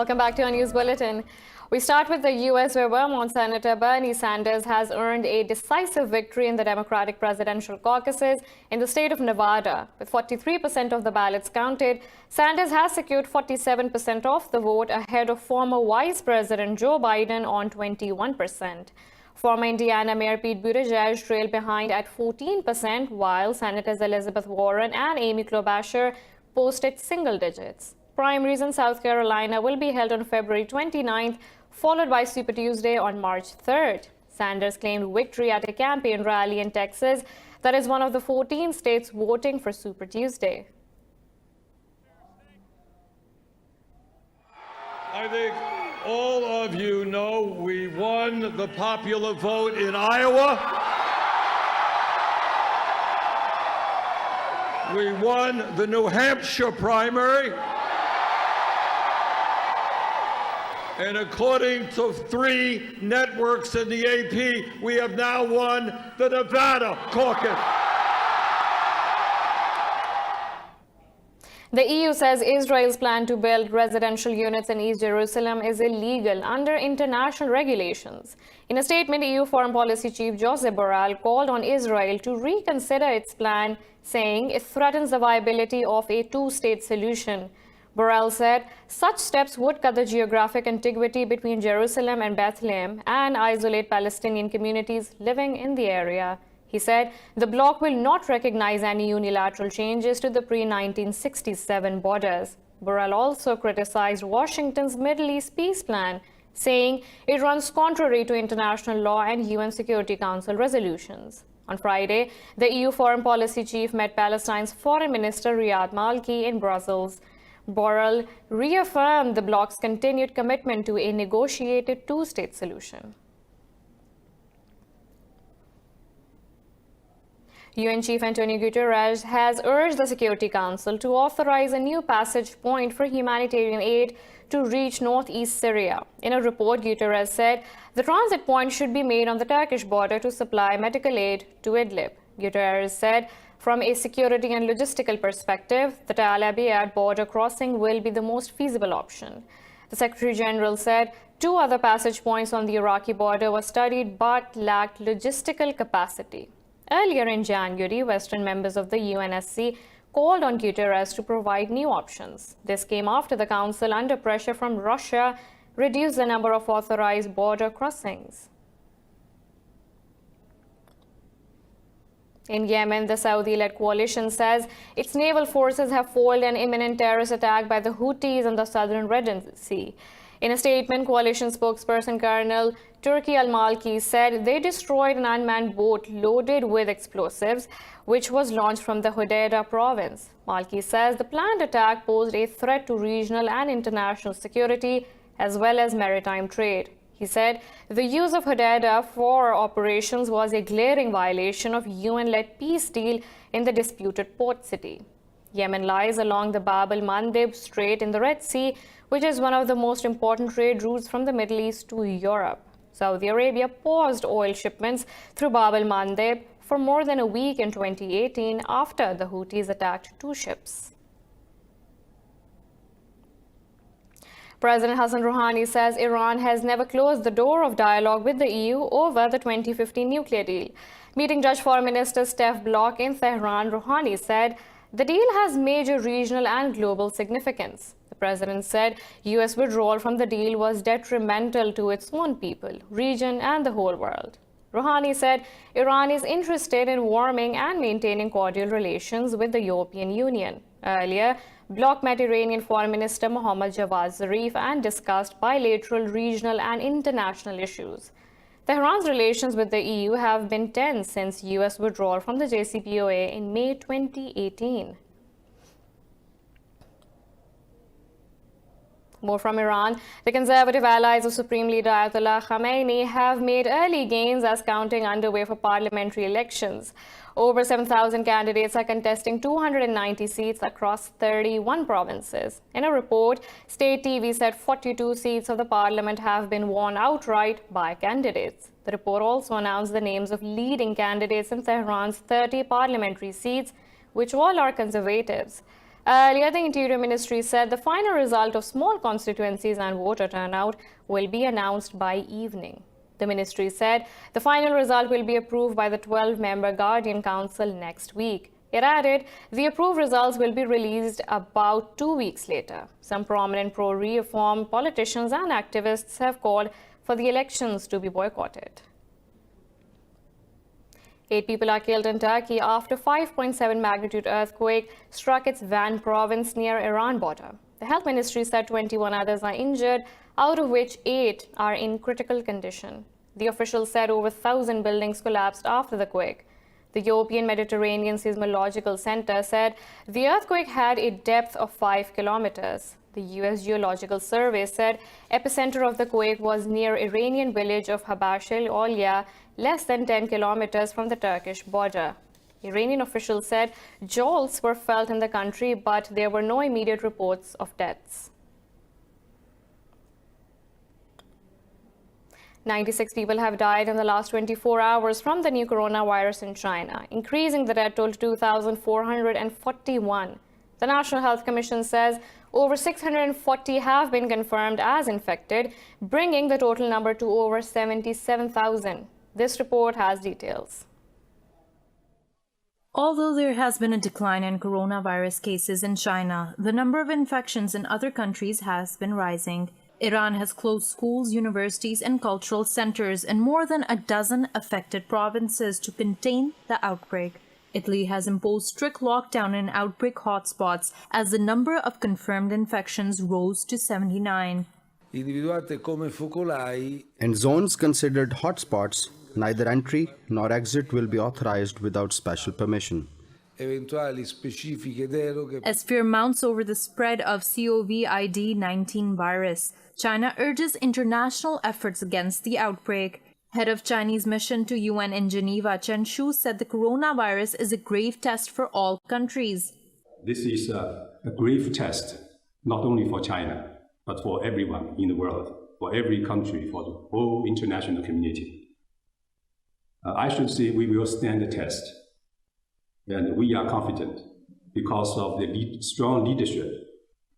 Welcome back to our news bulletin. We start with the U.S., where Vermont Senator Bernie Sanders has earned a decisive victory in the Democratic presidential caucuses in the state of Nevada. With 43% of the ballots counted, Sanders has secured 47% of the vote ahead of former Vice President Joe Biden on 21%. Former Indiana Mayor Pete Buttigieg trailed behind at 14%, while Senators Elizabeth Warren and Amy Klobuchar posted single digits. Primaries in South Carolina will be held on February 29th, followed by Super Tuesday on March 3rd. Sanders claimed victory at a campaign rally in Texas that is one of the 14 states voting for Super Tuesday. I think all of you know we won the popular vote in Iowa. We won the New Hampshire primary. And according to 3 networks in the AP, we have now won the Nevada caucus. The EU says Israel's plan to build residential units in East Jerusalem is illegal under international regulations. In a statement, EU Foreign Policy Chief Josep Borrell called on Israel to reconsider its plan, saying it threatens the viability of a two-state solution. Borrell said such steps would cut the geographic contiguity between Jerusalem and Bethlehem and isolate Palestinian communities living in the area. He said the bloc will not recognize any unilateral changes to the pre-1967 borders. Borrell also criticized Washington's Middle East peace plan, saying it runs contrary to international law and UN Security Council resolutions. On Friday, the EU Foreign Policy Chief met Palestine's Foreign Minister Riyad Malki in Brussels. Borrell reaffirmed the bloc's continued commitment to a negotiated two-state solution. UN Chief Antonio Guterres has urged the Security Council to authorize a new passage point for humanitarian aid to reach northeast Syria. In a report, Guterres said the transit point should be made on the Turkish border to supply medical aid to Idlib. Guterres said from a security and logistical perspective, the Tal Abyad border crossing will be the most feasible option. The Secretary General said 2 other passage points on the Iraqi border were studied but lacked logistical capacity. Earlier in January, Western members of the UNSC called on Guterres to provide new options. This came after the Council, under pressure from Russia, reduced the number of authorized border crossings. In Yemen, the Saudi-led coalition says its naval forces have foiled an imminent terrorist attack by the Houthis in the southern Red Sea. In a statement, coalition spokesperson Colonel Turki al-Malki said they destroyed an unmanned boat loaded with explosives, which was launched from the Hodeidah province. Malki says the planned attack posed a threat to regional and international security, as well as maritime trade. He said the use of Hodeidah for operations was a glaring violation of UN-led peace deal in the disputed port city. Yemen lies along the Bab el-Mandeb Strait in the Red Sea, which is one of the most important trade routes from the Middle East to Europe. Saudi Arabia paused oil shipments through Bab el-Mandeb for more than a week in 2018 after the Houthis attacked 2 ships. President Hassan Rouhani says Iran has never closed the door of dialogue with the EU over the 2015 nuclear deal. Meeting Dutch Foreign Minister Stef Blok in Tehran, Rouhani said the deal has major regional and global significance. The president said U.S. withdrawal from the deal was detrimental to its own people, region, and the whole world. Rouhani said Iran is interested in warming and maintaining cordial relations with the European Union. Earlier, Blok met Iranian Foreign Minister Mohammad Javad Zarif and discussed bilateral, regional, and international issues. Tehran's relations with the EU have been tense since U.S. withdrawal from the JCPOA in May 2018. More from Iran. The conservative allies of Supreme Leader Ayatollah Khamenei have made early gains as counting underway for parliamentary elections. Over 7,000 candidates are contesting 290 seats across 31 provinces. In a report, state TV said 42 seats of the parliament have been won outright by candidates. The report also announced the names of leading candidates in Tehran's 30 parliamentary seats, which all are conservatives. Earlier, the Interior Ministry said the final result of small constituencies and voter turnout will be announced by evening. The ministry said the final result will be approved by the 12-member Guardian Council next week. It added the approved results will be released about 2 weeks later. Some prominent pro-reform politicians and activists have called for the elections to be boycotted. 8 people are killed in Turkey after 5.7 magnitude earthquake struck its Van province near Iran border. The health ministry said 21 others are injured, out of which 8 are in critical condition. The officials said over 1,000 buildings collapsed after the quake. The European Mediterranean Seismological Center said the earthquake had a depth of 5 kilometers. The U.S. Geological Survey said epicenter of the quake was near Iranian village of Habashil Olya, less than 10 kilometers from the Turkish border. Iranian officials said jolts were felt in the country, but there were no immediate reports of deaths. 96 people have died in the last 24 hours from the new coronavirus in China, increasing the death toll to 2,441. The National Health Commission says over 640 have been confirmed as infected, bringing the total number to over 77,000. This report has details. Although there has been a decline in coronavirus cases in China, the number of infections in other countries has been rising. Iran has closed schools, universities, and cultural centers in more than a dozen affected provinces to contain the outbreak. Italy has imposed strict lockdown in outbreak hotspots as the number of confirmed infections rose to 79. In zones considered hotspots, neither entry nor exit will be authorized without special permission. As fear mounts over the spread of COVID-19 virus, China urges international efforts against the outbreak. Head of Chinese mission to UN in Geneva, Chen Shu, said the coronavirus is a grave test for all countries. This is a grave test, not only for China, but for everyone in the world, for every country, for the whole international community. I should say we will stand the test, and we are confident because of the strong leadership,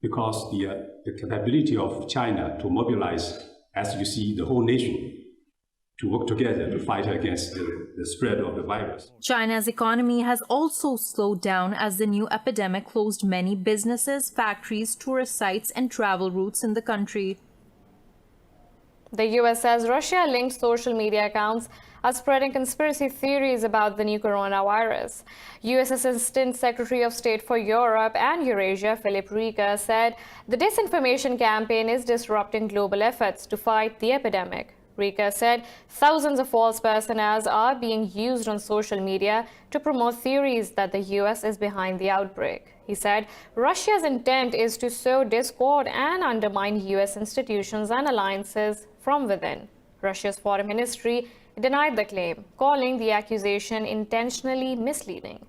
because the capability of China to mobilize, as you see, the whole nation to work together to fight against the spread of the virus. China's economy has also slowed down as the new epidemic closed many businesses, factories, tourist sites, and travel routes in the country. The U.S. says Russia-linked social media accounts are spreading conspiracy theories about the new coronavirus. U.S. Assistant Secretary of State for Europe and Eurasia, Philip Rieker, said the disinformation campaign is disrupting global efforts to fight the epidemic. Rieker said thousands of false personas are being used on social media to promote theories that the U.S. is behind the outbreak. He said Russia's intent is to sow discord and undermine U.S. institutions and alliances from within. Russia's foreign ministry denied the claim, calling the accusation intentionally misleading.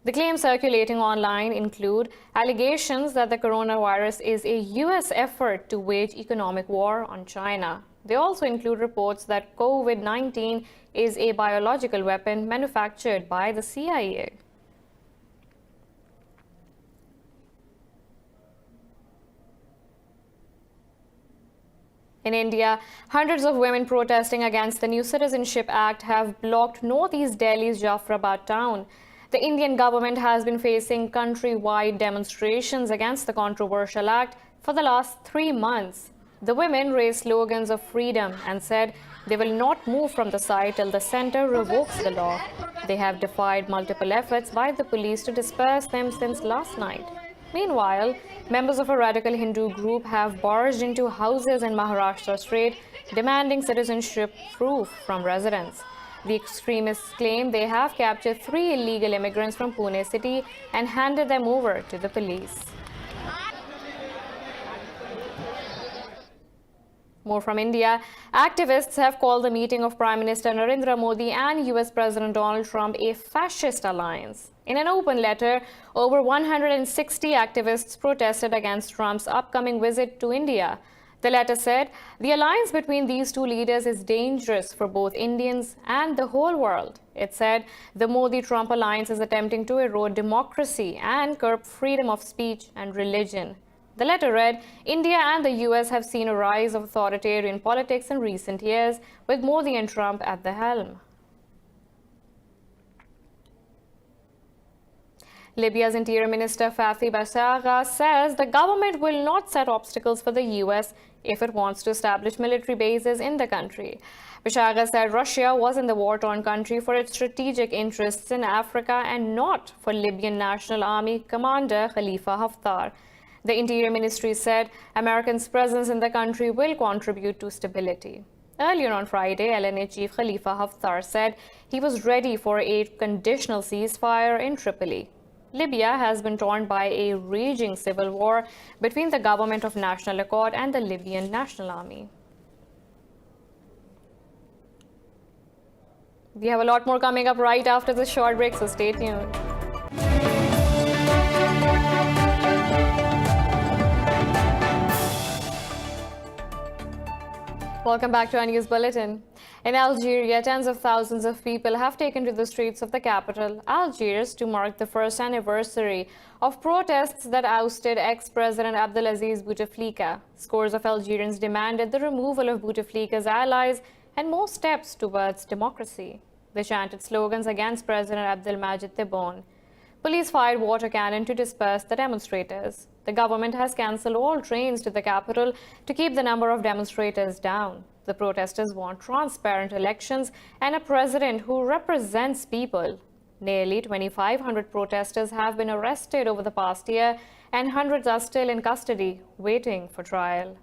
The claims circulating online include allegations that the coronavirus is a U.S. effort to wage economic war on China. They also include reports that COVID-19 is a biological weapon manufactured by the CIA. In India, hundreds of women protesting against the new Citizenship Act have blocked northeast Delhi's Jafrabad town. The Indian government has been facing countrywide demonstrations against the controversial act for the last 3 months. The women raised slogans of freedom and said they will not move from the site till the centre revokes the law. They have defied multiple efforts by the police to disperse them since last night. Meanwhile, members of a radical Hindu group have barged into houses in Maharashtra state, demanding citizenship proof from residents. The extremists claim they have captured 3 illegal immigrants from Pune city and handed them over to the police. More from India, activists have called the meeting of Prime Minister Narendra Modi and US President Donald Trump a fascist alliance. In an open letter, over 160 activists protested against Trump's upcoming visit to India. The letter said, the alliance between these two leaders is dangerous for both Indians and the whole world. It said, the Modi-Trump alliance is attempting to erode democracy and curb freedom of speech and religion. The letter read, India and the US have seen a rise of authoritarian politics in recent years, with Modi and Trump at the helm. Libya's Interior Minister Fathi Bashagha says the government will not set obstacles for the US if it wants to establish military bases in the country. Bashagha said Russia was in the war-torn country for its strategic interests in Africa and not for Libyan National Army Commander Khalifa Haftar. The Interior Ministry said Americans' presence in the country will contribute to stability. Earlier on Friday, LNA Chief Khalifa Haftar said he was ready for a conditional ceasefire in Tripoli. Libya has been torn by a raging civil war between the Government of National Accord and the Libyan National Army. We have a lot more coming up right after this short break, so stay tuned. Welcome back to our news bulletin. In Algeria, tens of thousands of people have taken to the streets of the capital, Algiers, to mark the first anniversary of protests that ousted ex-President Abdelaziz Bouteflika. Scores of Algerians demanded the removal of Bouteflika's allies and more steps towards democracy. They chanted slogans against President Abdelmadjid Tebboune. Police fired water cannon to disperse the demonstrators. The government has cancelled all trains to the capital to keep the number of demonstrators down. The protesters want transparent elections and a president who represents people. Nearly 2,500 protesters have been arrested over the past year, and hundreds are still in custody, waiting for trial.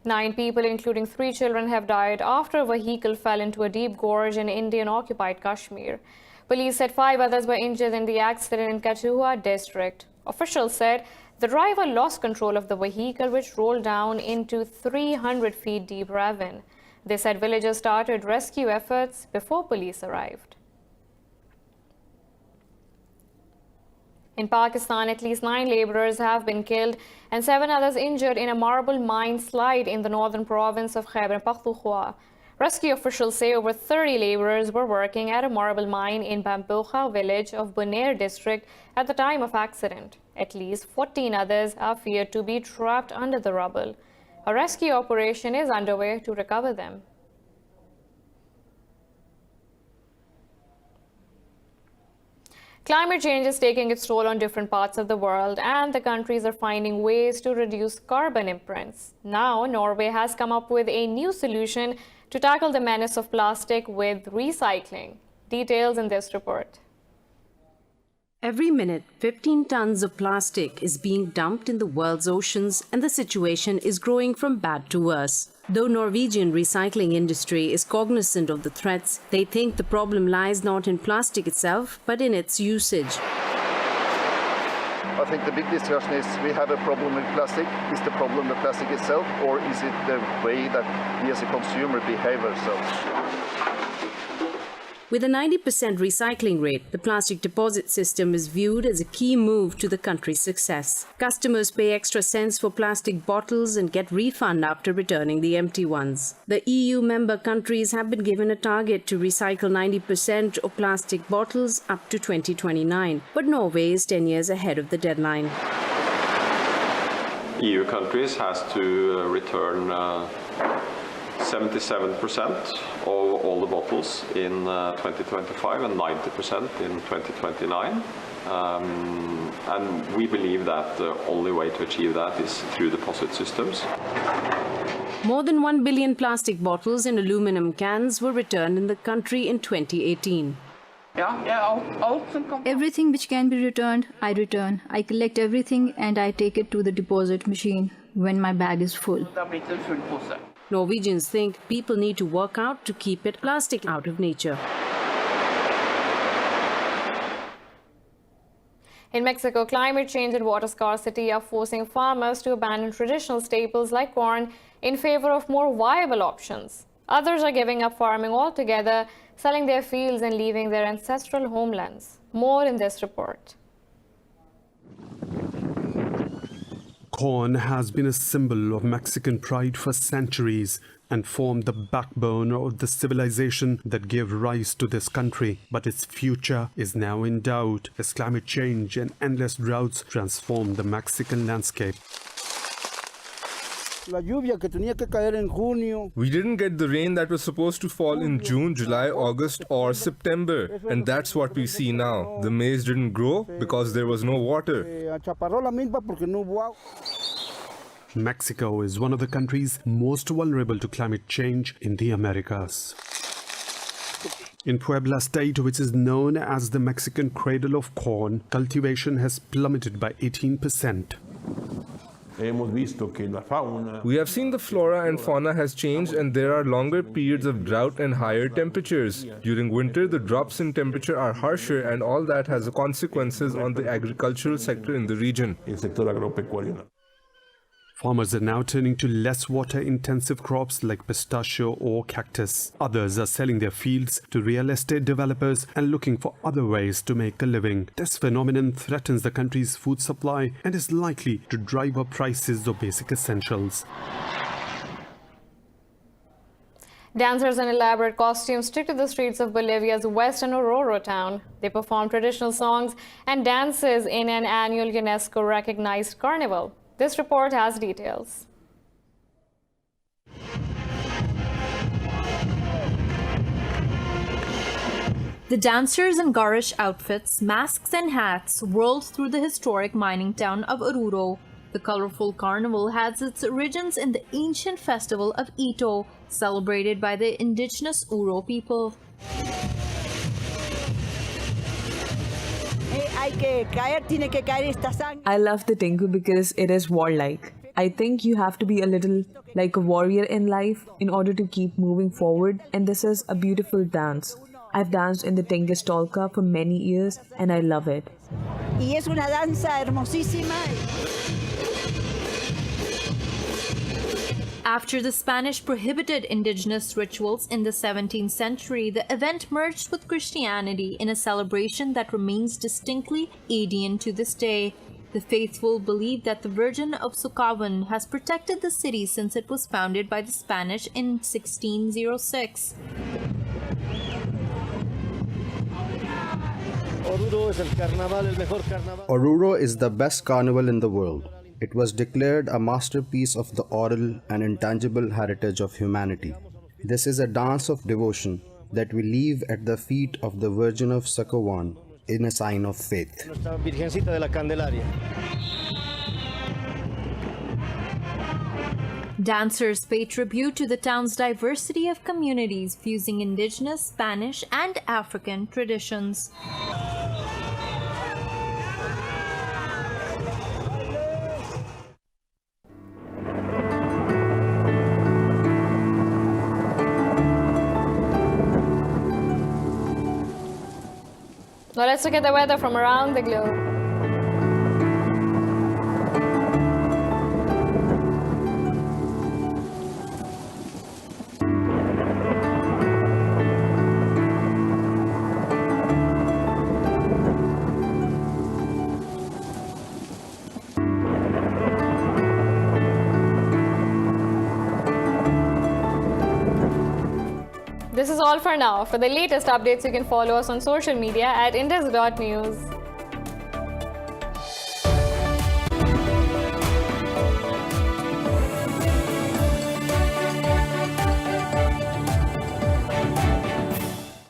9 people, including 3 children, have died after a vehicle fell into a deep gorge in Indian-occupied Kashmir. Police said 5 others were injured in the accident in Kathua district. Officials said the driver lost control of the vehicle, which rolled down into 300 feet deep ravine. They said villagers started rescue efforts before police arrived. In Pakistan, at least 9 laborers have been killed and 7 others injured in a marble mine slide in the northern province of Khyber Pakhtunkhwa. Rescue officials say over 30 laborers were working at a marble mine in Bambukha village of Bunair district at the time of accident. At least 14 others are feared to be trapped under the rubble. A rescue operation is underway to recover them. Climate change is taking its toll on different parts of the world, and the countries are finding ways to reduce carbon imprints. Now, Norway has come up with a new solution to tackle the menace of plastic with recycling. Details in this report. Every minute, 15 tons of plastic is being dumped in the world's oceans, and the situation is growing from bad to worse. Though Norwegian recycling industry is cognizant of the threats, they think the problem lies not in plastic itself, but in its usage. I think the big discussion is, we have a problem with plastic. Is the problem the plastic itself, or is it the way that we as a consumer behave ourselves? With a 90% recycling rate, the plastic deposit system is viewed as a key move to the country's success. Customers pay extra cents for plastic bottles and get refund after returning the empty ones. The EU member countries have been given a target to recycle 90% of plastic bottles up to 2029, but Norway is 10 years ahead of the deadline. EU countries has to return 77% of all the bottles in 2025 and 90% in 2029. And we believe that the only way to achieve that is through deposit systems. More than 1 billion plastic bottles and aluminum cans were returned in the country in 2018. Everything which can be returned, I return. I collect everything and I take it to the deposit machine when my bag is full. Norwegians think people need to work out to keep plastic out of nature. In Mexico, climate change and water scarcity are forcing farmers to abandon traditional staples like corn in favor of more viable options. Others are giving up farming altogether, selling their fields and leaving their ancestral homelands. More in this report. Corn has been a symbol of Mexican pride for centuries and formed the backbone of the civilization that gave rise to this country. But its future is now in doubt as climate change and endless droughts transform the Mexican landscape. We didn't get the rain that was supposed to fall in June, July, August or September, and that's what we see now. The maize didn't grow because there was no water. Mexico is one of the countries most vulnerable to climate change in the Americas. In Puebla State, which is known as the Mexican cradle of corn, cultivation has plummeted by 18%. We have seen the flora and fauna has changed, and there are longer periods of drought and higher temperatures. During winter, the drops in temperature are harsher, and all that has consequences on the agricultural sector in the region. Farmers are now turning to less water-intensive crops like pistachio or cactus. Others are selling their fields to real estate developers and looking for other ways to make a living. This phenomenon threatens the country's food supply and is likely to drive up prices of basic essentials. Dancers in elaborate costumes took to the streets of Bolivia's western Oruro town. They performed traditional songs and dances in an annual UNESCO-recognized carnival. This report has details. The dancers in garish outfits, masks and hats whirled through the historic mining town of Oruro. The colorful carnival has its origins in the ancient festival of Ito, celebrated by the indigenous Uro people. I love the Tinku because it is warlike. I think you have to be a little like a warrior in life in order to keep moving forward, and this is a beautiful dance. I've danced in the Tengue Stolka for many years and I love it. Y es una danza hermosísima. After the Spanish prohibited indigenous rituals in the 17th century, the event merged with Christianity in a celebration that remains distinctly alien to this day. The faithful believe that the Virgin of Sucavan has protected the city since it was founded by the Spanish in 1606. Oruro is the best carnival in the world. It was declared a masterpiece of the oral and intangible heritage of humanity. This is a dance of devotion that we leave at the feet of the Virgin of Sucavan in a sign of faith. Dancers pay tribute to the town's diversity of communities, fusing indigenous, Spanish, and African traditions. Now let's look at the weather from around the globe. This is all for now. For the latest updates, you can follow us on social media at indus.news.